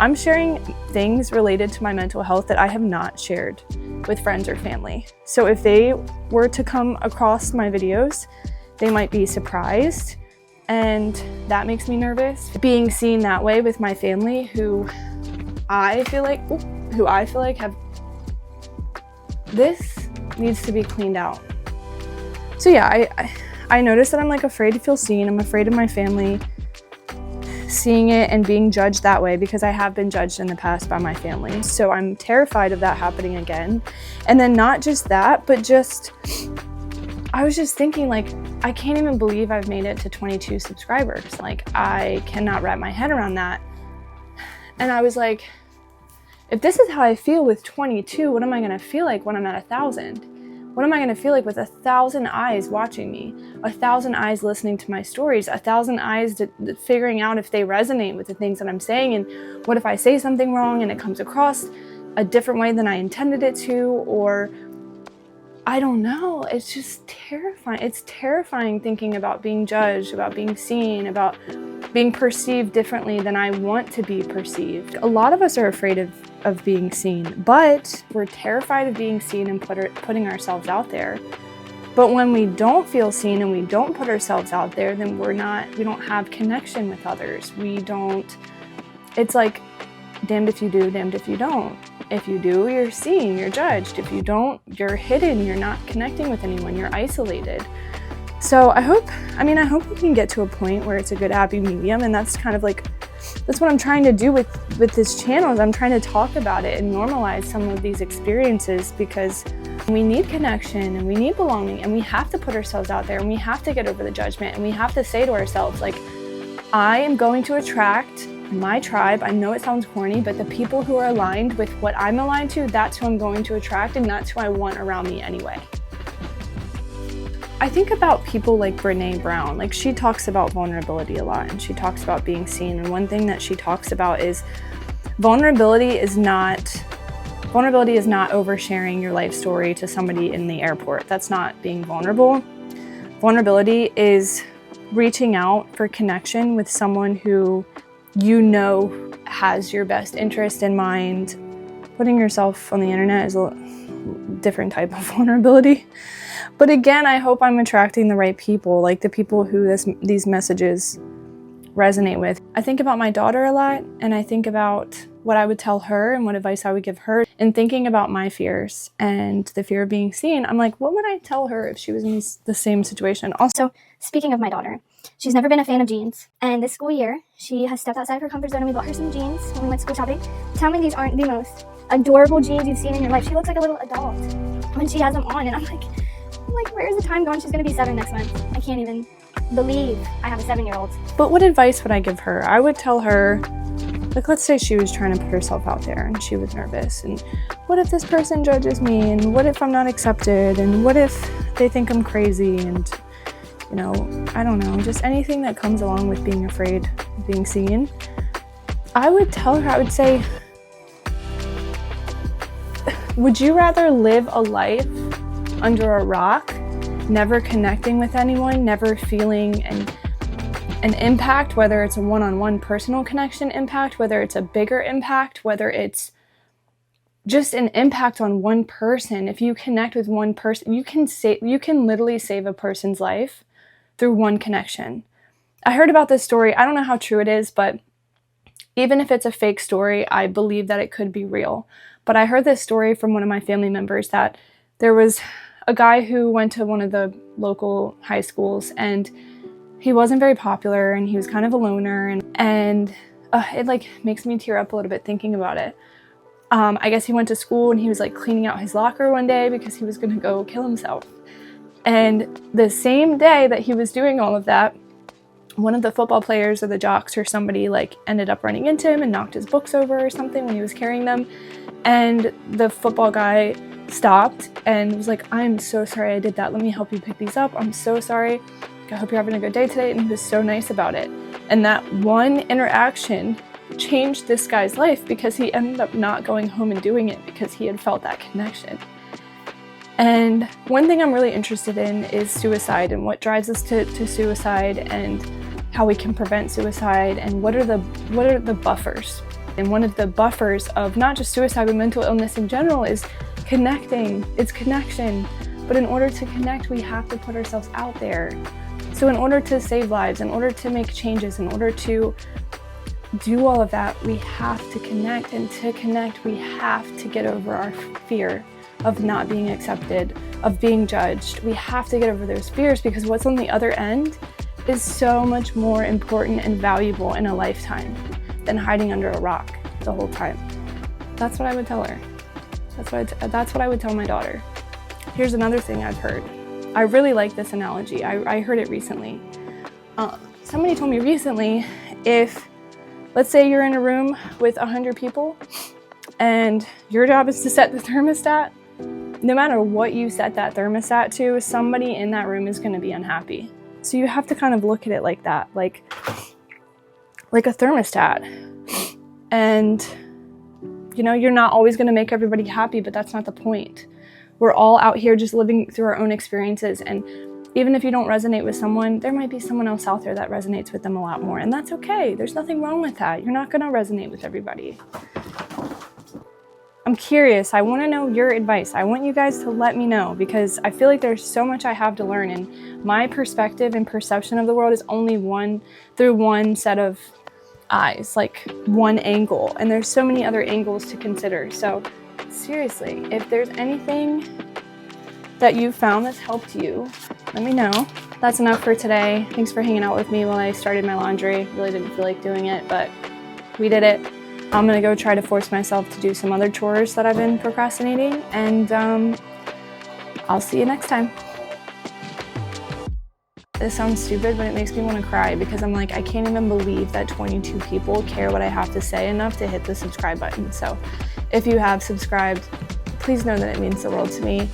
I'm sharing things related to my mental health that I have not shared with friends or family. So if they were to come across my videos, they might be surprised, and that makes me nervous. Being seen that way with my family, who I feel like have, this needs to be cleaned out. So yeah, I noticed that I'm like afraid to feel seen. I'm afraid of my family seeing it and being judged that way, because I have been judged in the past by my family. So I'm terrified of that happening again. And then not just that, but I was just thinking, like, I can't even believe I've made it to 22 subscribers. Like, I cannot wrap my head around that. And I was like, if this is how I feel with 22, what am I gonna feel like when I'm at 1,000? What am I gonna feel like with 1,000 eyes watching me? 1,000 eyes listening to my stories, 1,000 eyes figuring out if they resonate with the things that I'm saying, and what if I say something wrong and it comes across a different way than I intended it to, or I don't know. It's just terrifying. It's terrifying thinking about being judged, about being seen, about being perceived differently than I want to be perceived. A lot of us are afraid of being seen, but we're terrified of being seen and putting ourselves out there. But when we don't feel seen and we don't put ourselves out there, then we don't have connection with others. It's like, damned if you do, damned if you don't. If you do, you're seen, you're judged. If you don't, you're hidden, you're not connecting with anyone, you're isolated. So I hope we can get to a point where it's a good happy medium, and that's what I'm trying to do with this channel, is I'm trying to talk about it and normalize some of these experiences, because we need connection and we need belonging, and we have to put ourselves out there, and we have to get over the judgment, and we have to say to ourselves, like, I am going to attract my tribe. I know it sounds corny, but the people who are aligned with what I'm aligned to, that's who I'm going to attract, and that's who I want around me anyway. I think about people like Brené Brown. Like, she talks about vulnerability a lot, and she talks about being seen. And one thing that she talks about is vulnerability is not oversharing your life story to somebody in the airport. That's not being vulnerable. Vulnerability is reaching out for connection with someone who you know has your best interest in mind. Putting yourself on the internet is a different type of vulnerability. But again, I hope I'm attracting the right people, like the people who these messages resonate with. I think about my daughter a lot, and I think about what I would tell her and what advice I would give her. And thinking about my fears and the fear of being seen, I'm like, what would I tell her if she was in the same situation? Also, speaking of my daughter, she's never been a fan of jeans. And this school year, she has stepped outside of her comfort zone, and we bought her some jeans when we went school shopping. Tell me these aren't the most adorable jeans you've seen in your life. She looks like a little adult when she has them on, and I'm like, where's the time going? She's gonna be 7 next month. I can't even believe I have a 7-year-old. But what advice would I give her? I would tell her, like, let's say she was trying to put herself out there and she was nervous, and what if this person judges me, and what if I'm not accepted, and what if they think I'm crazy, and I don't know, just anything that comes along with being afraid of being seen. I would say, would you rather live a life under a rock, never connecting with anyone, never feeling an impact, whether it's a one-on-one personal connection impact, whether it's a bigger impact, whether it's just an impact on one person? If you connect with one person, you can literally save a person's life through one connection. I heard about this story. I don't know how true it is, but even if it's a fake story, I believe that it could be real. But I heard this story from one of my family members, that there was a guy who went to one of the local high schools, and he wasn't very popular, and he was kind of a loner, and it makes me tear up a little bit thinking about it. I guess he went to school, and he was cleaning out his locker one day because he was going to go kill himself. And the same day that he was doing all of that, one of the football players or the jocks or somebody ended up running into him and knocked his books over or something when he was carrying them. And the football guy stopped and was like, I'm so sorry I did that. Let me help you pick these up. I'm so sorry. I hope you're having a good day today. And he was so nice about it. And that one interaction changed this guy's life, because he ended up not going home and doing it because he had felt that connection. And one thing I'm really interested in is suicide, and what drives us to suicide, and how we can prevent suicide, and what are the buffers. And one of the buffers of not just suicide, but mental illness in general is connecting. It's connection. But in order to connect, we have to put ourselves out there. So in order to save lives, in order to make changes, in order to do all of that, we have to connect. And to connect, we have to get over our fear of not being accepted, of being judged. We have to get over those fears, because what's on the other end is so much more important and valuable in a lifetime than hiding under a rock the whole time. That's what I would tell her. That's what I would tell my daughter. Here's another thing I've heard. I really like this analogy. I heard it recently. Somebody told me recently, if, let's say you're in a room with 100 people and your job is to set the thermostat, no matter what you set that thermostat to, somebody in that room is going to be unhappy. So you have to kind of look at it like that, like a thermostat. And, you know, you're not always going to make everybody happy, but that's not the point. We're all out here just living through our own experiences. And even if you don't resonate with someone, there might be someone else out there that resonates with them a lot more. And that's okay. There's nothing wrong with that. You're not going to resonate with everybody. I'm curious. I want to know your advice. I want you guys to let me know, because I feel like there's so much I have to learn, and my perspective and perception of the world is only through one set of eyes, like one angle, and there's so many other angles to consider. So seriously, if there's anything that you found that's helped you, let me know. That's enough for today. Thanks for hanging out with me while I started my laundry. Really didn't feel like doing it, but we did it. I'm gonna go try to force myself to do some other chores that I've been procrastinating, and I'll see you next time. This sounds stupid, but it makes me want to cry, because I'm like, I can't even believe that 22 people care what I have to say enough to hit the subscribe button. So if you have subscribed, please know that it means the world to me.